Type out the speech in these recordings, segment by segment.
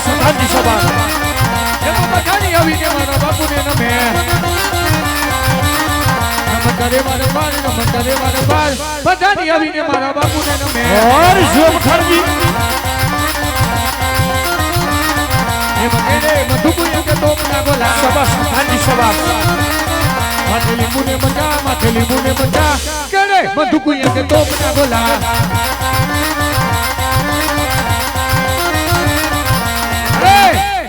શાબાશ પ્રધાનજી શાબાશ એમાં બધાની આવીને મારા બાપુને નમે નમસ્કારે મારા બાર નમસ્કારે મારા બાર બધાની આવીને મારા બાપુને નમે ઓર જો પઠાણજી એ મગેરે મધુકુયા કે તોપના બોલા શાબાશ પ્રધાનજી શાબાશ માથે લીંબુને મજા કેરે મધુકુયા કે તોપના બોલા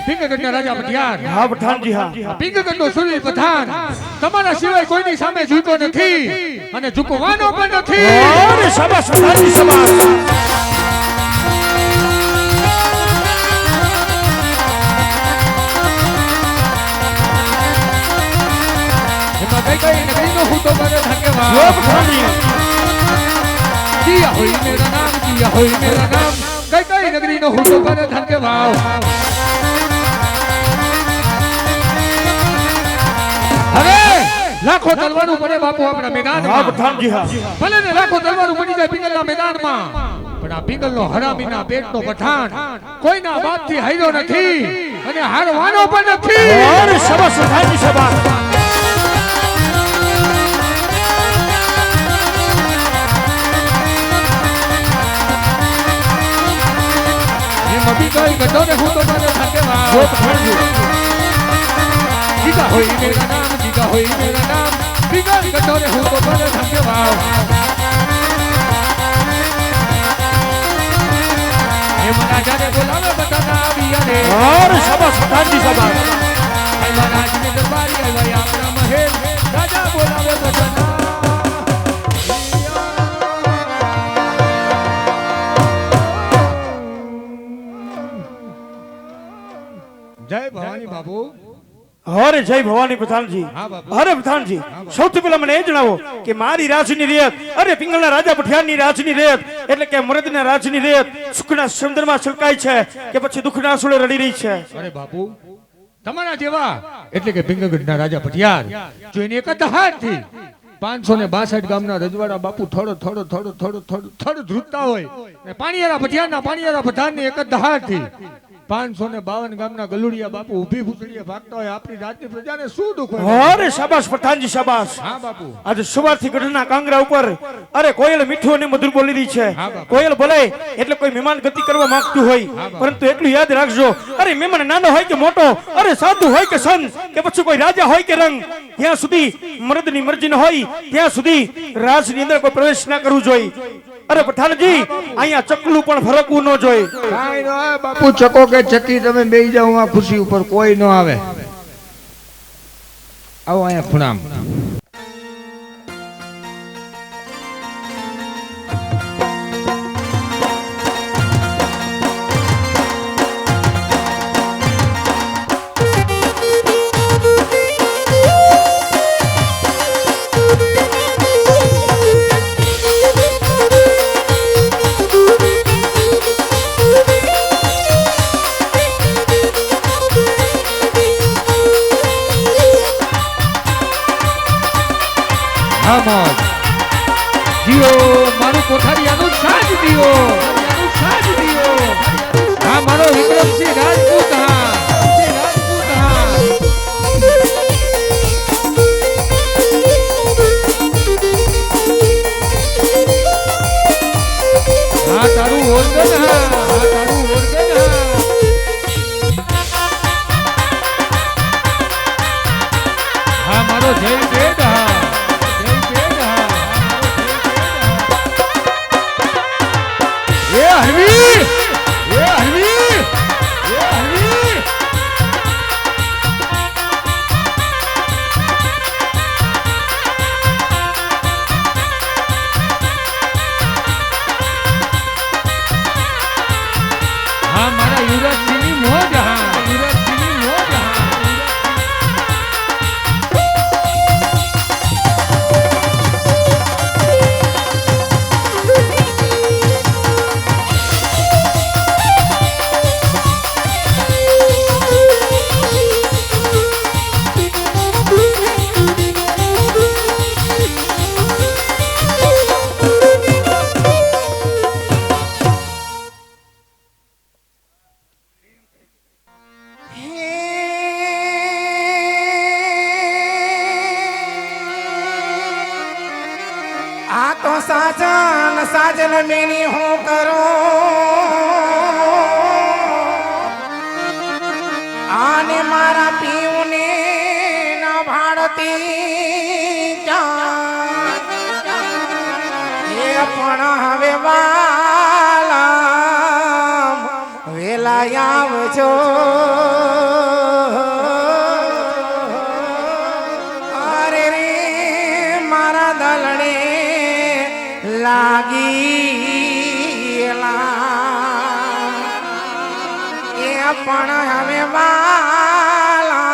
પિંગગઢના રાજા પટિયાર હા પઠાણજી હા પિંગગઢનો સુરવીર પઠાણ તમારા સિવાય કોઈની સામે ઝૂક્યો નથી અને ઝૂકવાનો પણ નથી ઓર શાબાશ પ્રધાનજી શાબાશ એમાં કઈ નગરીનો હું તો મને જો ધન્યવાદ પઠાણજી દિયા હોય મેરા નામ કઈ નગરીનો હું તો મને ધન્યવાદ હવે લાખો તલવારો પડે બાપુ આપણા હા મેદાનમાં પઠાણજી હા ભલે ને લાખો તલવારો પડી જાય પિંગલના મેદાનમાં પણ આ પિંગલનો હરામીના પેટનો પઠાણ કોઈના બાપથી હાર્યો નથી અને હારવાનો પણ નથી ઓર શાબાશ પ્રધાનજી શાબાશ એમાં પિંગલ ગઢોને હું તો મને જો ધન્યવાદ પઠાણજી જીગા હોય મેરા નામ પિંગલ ગઢોને હું તો મને ધન્યવાદ એમાં રાજાને બોલાવે બધાના આવ્યા રે ઓર શાબાશ પ્રધાનજી શાબાશ આવ્યા રાજને દરબારી આવ્યા આપણા મહેલ રાજા બોલાવે બધાના જય ભવાની બાબુ અરે જય ભવાની પ્રધાનજી હા બાપુ. અરે પ્રધાનજી સૌથી પહેલા મને એ જણાવો કે મારી રાજની રેત અરે પિંગલના રાજા પઠિયારની રાજની રેત એટલે કે મરદના રાજની રેત સુખના સમુદ્રમાં છલકાય છે કે પછી દુઃખના આંસુએ રડી રહી છે અરે બાપુ તમારા જેવા એટલે કે પિંગલગઢના રાજા પટિયાર જો એની એક જ હાથથી 562 ગામના રજવાડા બાપુ થોડો ધ્રુજતા હોય અને પાણીયારા પઠાણની એક જ દહાડથી 552 ગામના ગલુડિયા બાપુ ઊભી ફૂટડીએ ભાગતા હોય આપણી રાતની પ્રજાને શું દુઃખ હોય અરે શાબાશ પ્રધાનજી શાબાશ હા બાપુ આજે સવારથી ગઢના કાંગરા ઉપર અરે કોયલ મીઠું અને મધુર બોલી રહી છે હા બાપુ. કોયલ બોલે એટલે કોઈ મહેમાન ગતિ કરવા માંગતું હોય પરંતુ એટલું યાદ રાખજો અરે મહેમાન નાનો હોય કે મોટો અરે સાધુ હોય કે સંત કે પછી કોઈ રાજા હોય કે રંગ ત્યાં સુધી મર્દની મરજી ન હોય ત્યાં સુધી રાજની અંદર કોઈ પ્રવેશ ના કરવું જોઈએ અરે પઠાણજી અહીંયા ચકલું પણ ફરકવું ન જોઈએ કાઈ ન આવે બાપુ ચકો કે ચકી તમે બેહી જાઓ આ ખુરશી ઉપર કોઈ ન આવે આવો અહીંયા ખૂણામ જીઓ મારું કોઠારીયાનું સાજ દિયો હા મારો વિક્રમસિંહ રાજપૂત હા તારું ઓર્ગન હા મારો જય વેદ હા મારા યુવરાજસિંહની મોજ હા તો સાજન સાજન મેની હું કરો આને મારા પીવને ના ભાડતી ક્યાં એ પણ હવે વાલા વેલા આવજો અરે રે મારા દલડે લાગીલા એ પણ હવે વાલા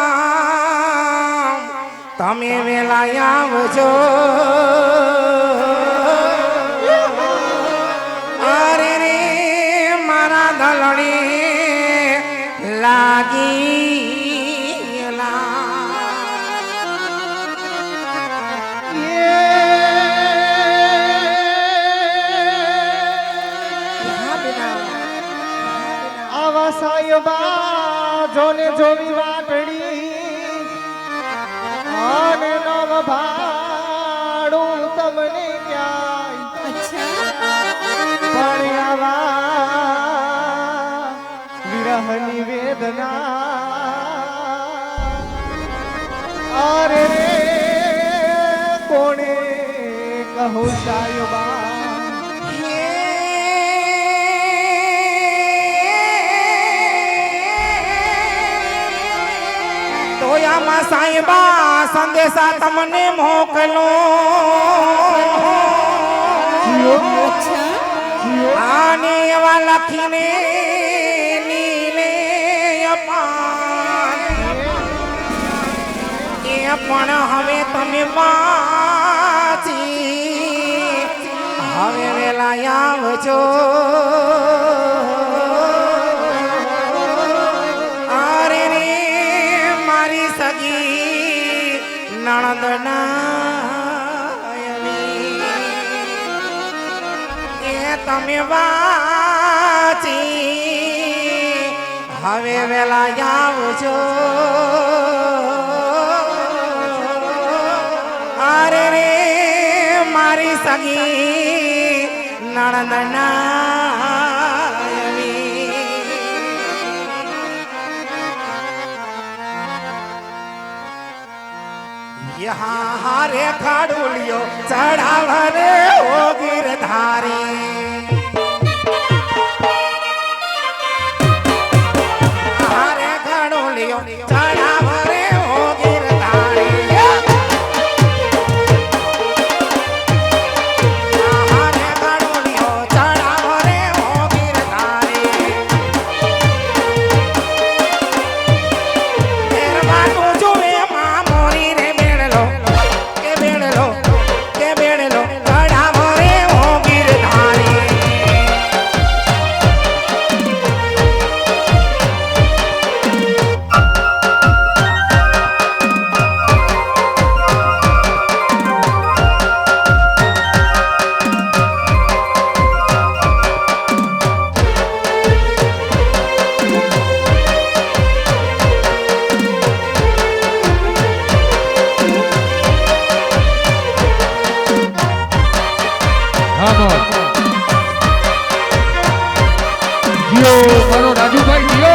તમે વેલા આવજો અરે રે મારા દલડે લાગીલા આવા સાયબા જોને જોવી વાટડી અને નવ ભાડું તમને ક્યાંય પણ આવા વિરહની વેદના અરે રે કોણે કહું સાયબા તોયામાં સાહેબા સંદેશા તમને મોકલો આને એવા લખીને નીલે અપાન એ પણ હવે તમે વાંચી હવે વેલા આવજો અરે રે મારી સગી નણંદનાયની એ તમે વાંચી હવે વેલા આવજો અરે રે મારી સગી નણંદનાયની यहाँ हारे खाड़ुलियो चढ़ावरे हो गिरधारी हारे खाड़ुलियो चढ़ावरे हो गिरधारी हारे खाड़ुलियो चढ़ावरे हो गिरधारी मेहरबानो जुए मां मोरी रे बेड़लो के बेड़लो चढ़ावरे हो गिरधारी હા બોલ જીઓ મારો રાજુભાઈ જીઓ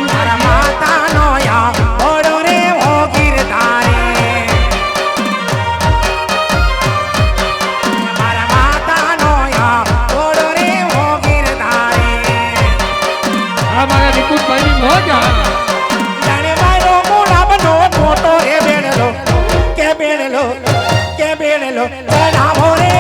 મારા માતાનો યા ઓડો રે હો ગિરધારી મારા માતાનો યા ઓડો રે હો ગિરધારી આ મારા નિકુંજભાઈની મોજ આ. જાણે મારો ગુલાબનો મોટો રે બેડલો કે બેડલો ચઢાવો રે